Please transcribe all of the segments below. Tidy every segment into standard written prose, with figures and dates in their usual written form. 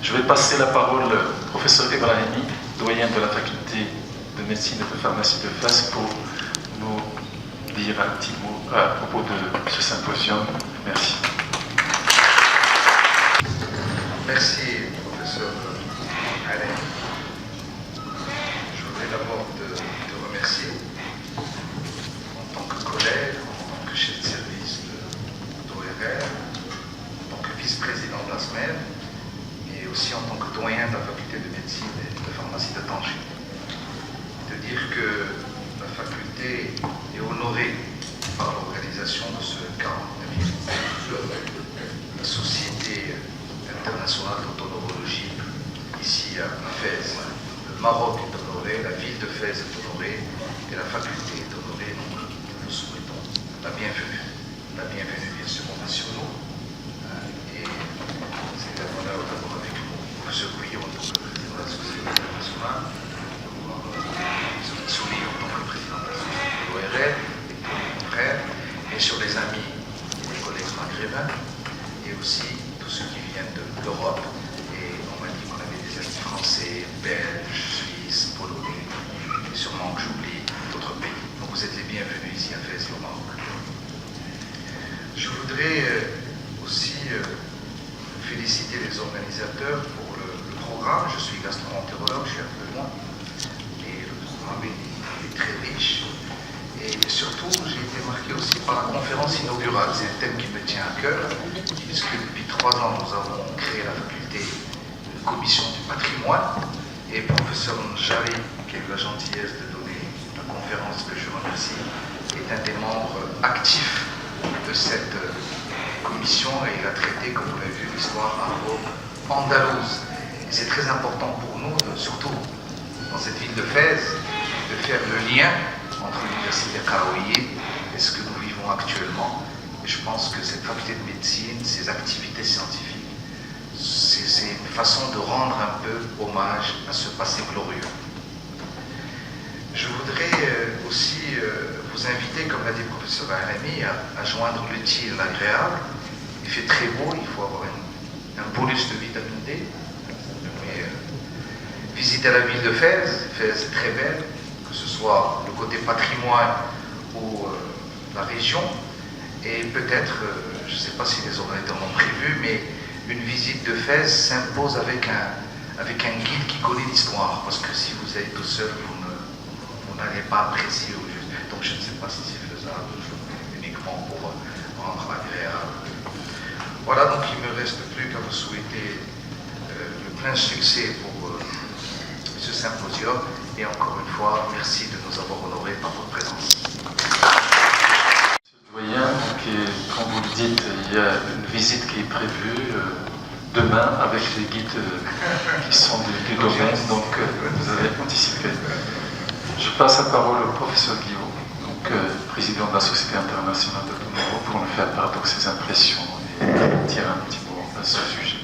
Je vais passer la parole au professeur Ebrahimi, doyen de la faculté de médecine et de pharmacie de Fès, pour nous dire un petit mot à propos de ce symposium. Merci. Merci, professeur Alain. Je voudrais d'abord te remercier en tant que collègue, en tant que chef de service d'ORR, en tant que vice-président de la SMED, et aussi en tant que doyen de la faculté de médecine et de pharmacie de Tanger. De dire que la faculté est honorée par l'organisation de ce 49e la Société internationale d'autoneurologie ici à Fès. Le Maroc est honoré, la ville de Fès est honorée et la faculté est honorée. Donc nous souhaitons la bienvenue bien sûr sur nous. Et c'est un honneur d'avoir avec nous M. Gouillon, en tant que président de la Société internationale, Souli en tant que président de la Société de l'ORL, et tous les confrères, et sur les amis et les collègues maghrébins, et aussi tous ceux qui viennent de l'Europe. Et on m'a dit qu'on avait des amis français, belges, suisses, polonais, et sûrement que j'oublie d'autres pays. Donc vous êtes les bienvenus ici à Fès au Maroc. Je voudrais aussi féliciter les organisateurs pour le programme. Je suis gastro-entérologue, je suis un peu loin, et le programme est très riche. Et surtout, j'ai été marqué aussi par la conférence inaugurale. C'est un thème qui me tient à cœur, puisque depuis 3 ans, nous avons créé la faculté de commission du patrimoine. Et professeur Njari, qui a eu la gentillesse de donner la conférence que je remercie, est un des membres actifs de cette commission, et il a traité, comme vous l'avez vu, l'histoire arabo-andalouse. Et c'est très important pour nous, surtout dans cette ville de Fès, de faire le lien entre l'université Karoui et ce que nous vivons actuellement. Et je pense que cette faculté de médecine, ces activités scientifiques, c'est une façon de rendre un peu hommage à ce passé glorieux. Je voudrais aussi vous inviter, comme l'a dit le professeur Arami, à joindre l'utile à l'agréable. Il fait très beau, il faut avoir un bolus de vitamine D. Mais, visiter la ville de Fès, Fès est très belle, que ce soit le côté patrimoine ou la région. Et peut-être, je ne sais pas si les organisateurs l'ont prévu, mais une visite de Fès s'impose avec un guide qui connaît l'histoire. Parce que si vous allez tout seul, vous n'allez pas apprécier au juste. Donc je ne sais pas si c'est faisable, uniquement pour rendre agréable. Voilà, donc il ne me reste plus qu'à vous souhaiter le plein succès pour ce symposium. Et encore une fois, merci de nous avoir honorés par votre présence. Monsieur le doyen, comme vous le dites, il y a une visite qui est prévue demain avec les guides qui sont du domaine, donc vous avez anticipé. Je passe la parole au professeur Guillaume, donc président de la Société internationale de l'autoneuro, pour nous faire part de ses impressions et dire un petit mot à ce sujet.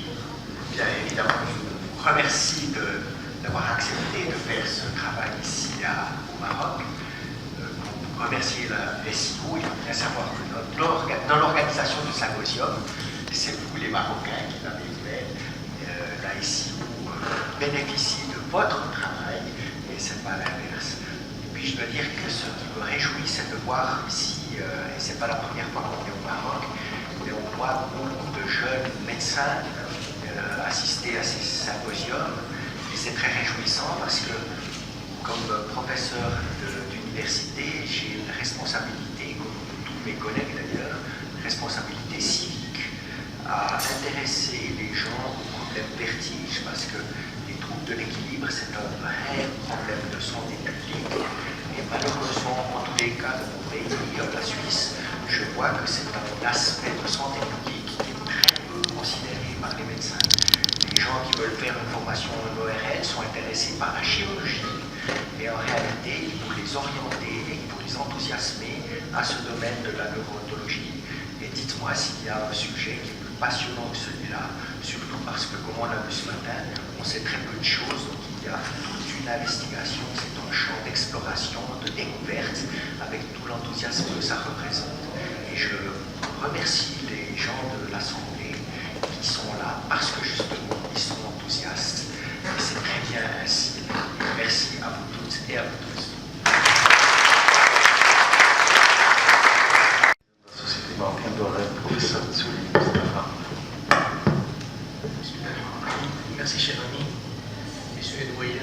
Bien évidemment, je vous remercie d'avoir accepté de faire ce travail ici au Maroc. Pour remercier la SIO, il faut bien savoir que dans l'organisation du symposium, c'est vous les Marocains qui l'avez fait. La SIO bénéficie de votre travail et c'est pas l'inverse. Et puis je dois dire que ce qui me réjouit, c'est de voir ici, et c'est pas la première fois qu'on est au Maroc, mais on voit beaucoup de jeunes médecins assister à ces symposiums. Et c'est très réjouissant parce que, comme professeur d'université, j'ai une responsabilité, comme tous mes collègues d'ailleurs, une responsabilité civique à intéresser les gens aux problèmes vertige, parce que les troubles de l'équilibre, c'est un vrai problème de santé publique. Et malheureusement, en tous les cas de mon pays, la Suisse, je vois que c'est un aspect de santé publique qui est très peu considéré par les médecins. Les gens qui veulent faire une formation en ORL sont intéressés par la chirurgie, mais en réalité, il faut les orienter et il faut les enthousiasmer à ce domaine de la neurologie. Et dites-moi s'il y a un sujet qui est plus passionnant que celui-là, surtout parce que, comme on l'a vu ce matin, on sait très peu de choses, donc il y a toute une investigation, c'est un champ d'exploration, de découverte, avec tout l'enthousiasme que ça représente. Et je remercie les gens de l'Assemblée qui sont là parce que justement ils sont enthousiastes et à vous tous. Société marocaine d'Orel, professeur Tsouli Mustafa. Merci, cher ami. Messieurs les doyens,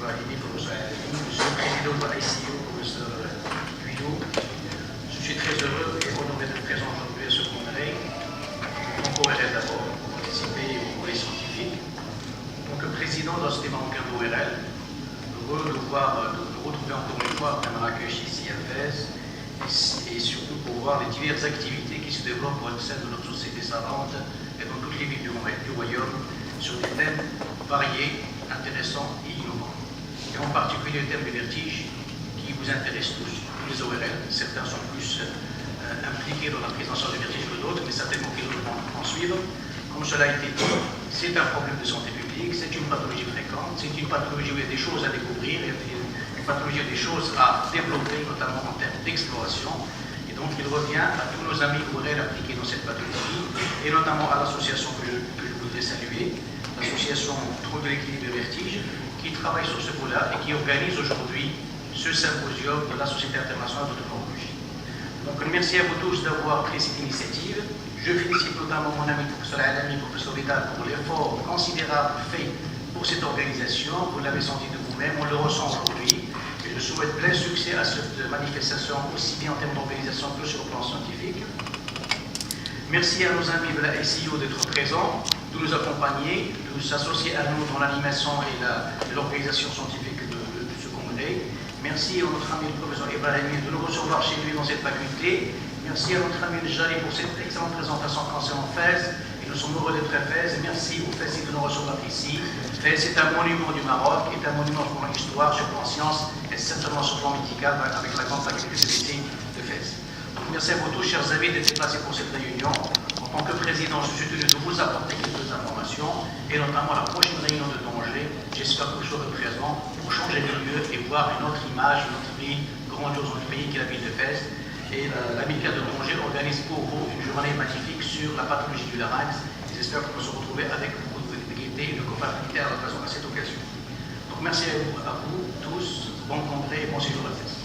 monsieur le président de la ICO, professeur Guyot, je suis très heureux et honoré d'être présent aujourd'hui à ce congrès. Mon ORL d'abord, pour participer au congrès scientifique. En tant que président de la Société marocaine d'ORL, heureux de retrouver encore une fois à Marrakech ici à Fès, et surtout pour voir les diverses activités qui se développent au sein de notre société savante et dans toutes les villes du royaume sur des thèmes variés, intéressants et innovants. Et en particulier le thème du vertige qui vous intéresse tous les ORL. Certains sont plus impliqués dans la prise en charge du vertige que d'autres, mais certainement qu'ils vont en suivre. Comme cela a été dit, c'est un problème de santé publique, c'est une pathologie fréquente, c'est une pathologie où il y a des choses à découvrir, une pathologie où il y a des choses à développer, notamment en termes d'exploration. Et donc il revient à tous nos amis ORL impliqués dans cette pathologie, et notamment à l'association que je voudrais saluer, l'association Trouver l'équilibre et vertige, qui travaille sur ce coup-là et qui organise aujourd'hui ce symposium de la Société internationale de neurologie. Donc merci à vous tous d'avoir pris cette initiative. Je félicite notamment mon ami professeur Alami, professeur Vidal, pour l'effort considérable fait pour cette organisation. Vous l'avez senti de vous-même, on le ressent aujourd'hui. Et je souhaite plein succès à cette manifestation, aussi bien en termes d'organisation que sur le plan scientifique. Merci à nos amis de la SIO d'être présents, de nous accompagner, de s'associer à nous dans l'animation et l'organisation scientifique de ce congrès. Merci à notre ami le professeur Ibrahimi de nous recevoir chez lui dans cette faculté. Merci à notre ami Jali pour cette excellente présentation française en Fès. Et nous sommes heureux d'être à Fès. Merci aux Fès de nous recevoir ici. Fès est un monument du Maroc, est un monument sur l'histoire, sur le plan science et certainement sur le plan médical avec la grande faculté de Fès. Donc merci à vous tous, chers amis, d'être déplacés pour cette réunion. En tant que président, je suis tenu de vous apporter quelques informations et notamment la prochaine réunion de Tanger. J'espère que vous serez présents pour changer de lieu et voir une autre image, une autre ville grandiose dans le pays qui est la ville de Fès. Et l'amicale de Tanger organise pour vous une journée magnifique sur la pathologie du larynx. J'espère que nous nous retrouver avec beaucoup de gaieté et de compatibilité à cette occasion. Donc merci à vous tous, bon congrès et bon séjour à Fès.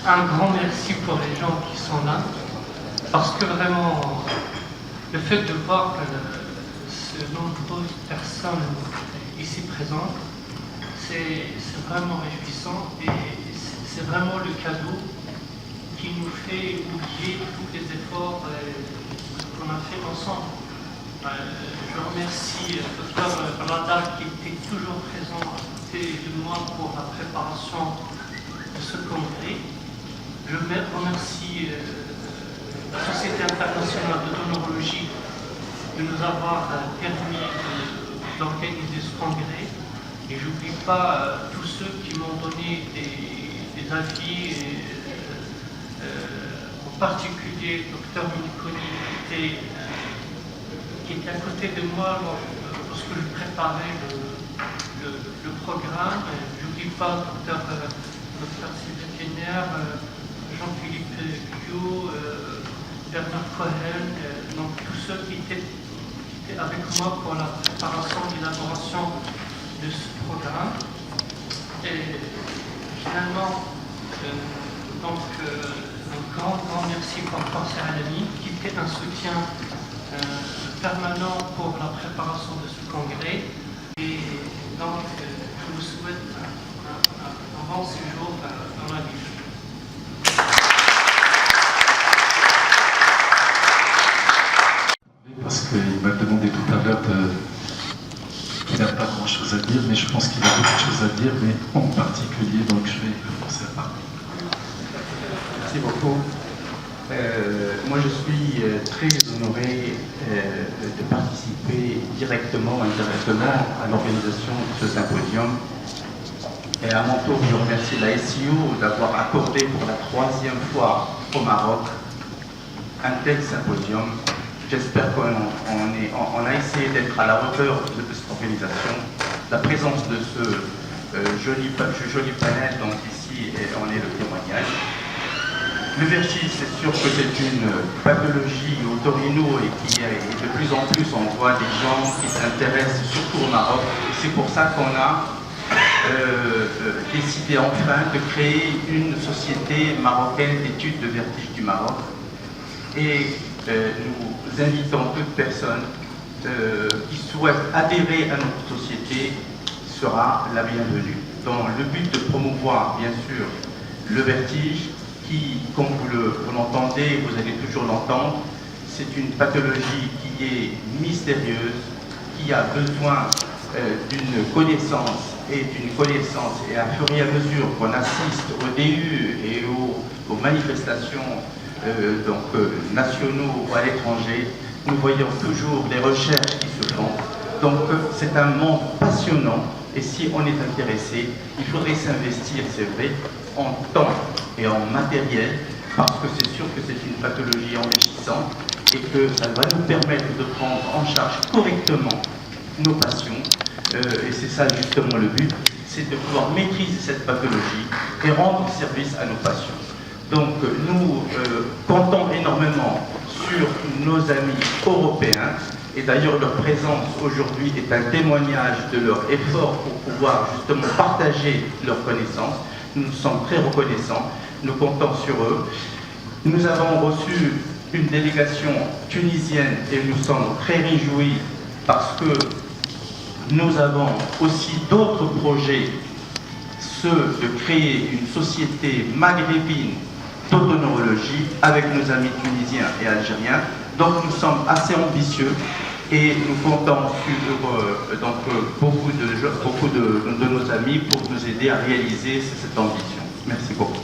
Un grand merci pour les gens qui sont là, parce que vraiment, le fait de voir ce nombreuses personnes ici présentes, c'est vraiment réjouissant et c'est vraiment le cadeau qui nous fait oublier tous les efforts qu'on a fait ensemble. Je remercie le docteur Rada qui était toujours présent à côté de moi pour la préparation de ce congrès. Je remercie la Société internationale de neurologie de nous avoir permis d'organiser ce congrès. Et je n'oublie pas tous ceux qui m'ont donné des avis, en particulier le docteur Miniconi qui était à côté de moi lorsque je préparais le programme. Je n'oublie pas le docteur Sylvain Jean-Philippe Guyot, Bernard Cohen, donc tous ceux qui étaient avec moi pour la préparation et l'élaboration de ce programme. Et finalement, un grand merci pour Forcer Alami, qui était un soutien permanent pour la préparation de ce congrès. Et donc, je vous souhaite un bon séjour dans la ville. Parce qu'il m'a demandé tout à l'heure qu'il n'a pas grand-chose à dire, mais je pense qu'il a beaucoup de choses à dire, mais en particulier, donc je vais commencer à parler. Merci beaucoup. Moi, je suis très honoré de participer directement ou indirectement à l'organisation de ce symposium. Et à mon tour, je remercie la SIO d'avoir accordé pour la 3e fois au Maroc un tel symposium. J'espère qu'on a essayé d'être à la hauteur de cette organisation. La présence de ce joli panel, donc ici, on est le témoignage. Le vertige, c'est sûr que c'est une pathologie otorino et de plus en plus on voit des gens qui s'intéressent surtout au Maroc. Et c'est pour ça qu'on a décidé enfin de créer une société marocaine d'études de vertige du Maroc. Et nous invitons toute personne qui souhaite adhérer à notre société sera la bienvenue. Dans le but de promouvoir, bien sûr, le vertige, qui, comme vous l'entendez, vous allez toujours l'entendre, c'est une pathologie qui est mystérieuse, qui a besoin d'une connaissance, et à fur et à mesure qu'on assiste au DU et aux manifestations nationaux ou à l'étranger, nous voyons toujours des recherches qui se font. Donc c'est un monde passionnant, et si on est intéressé, il faudrait s'investir, c'est vrai, en temps et en matériel, parce que c'est sûr que c'est une pathologie enrichissante et que ça va nous permettre de prendre en charge correctement nos patients. Et c'est ça justement le but, c'est de pouvoir maîtriser cette pathologie et rendre service à nos patients. Donc nous comptons énormément sur nos amis européens, et d'ailleurs leur présence aujourd'hui est un témoignage de leur effort pour pouvoir justement partager leurs connaissances. Nous sommes très reconnaissants, nous comptons sur eux. Nous avons reçu une délégation tunisienne et nous sommes très réjouis parce que nous avons aussi d'autres projets, ceux de créer une société maghrébine d'autoneurologie avec nos amis tunisiens et algériens. Donc nous sommes assez ambitieux et nous comptons sur beaucoup de nos amis pour nous aider à réaliser cette ambition. Merci beaucoup.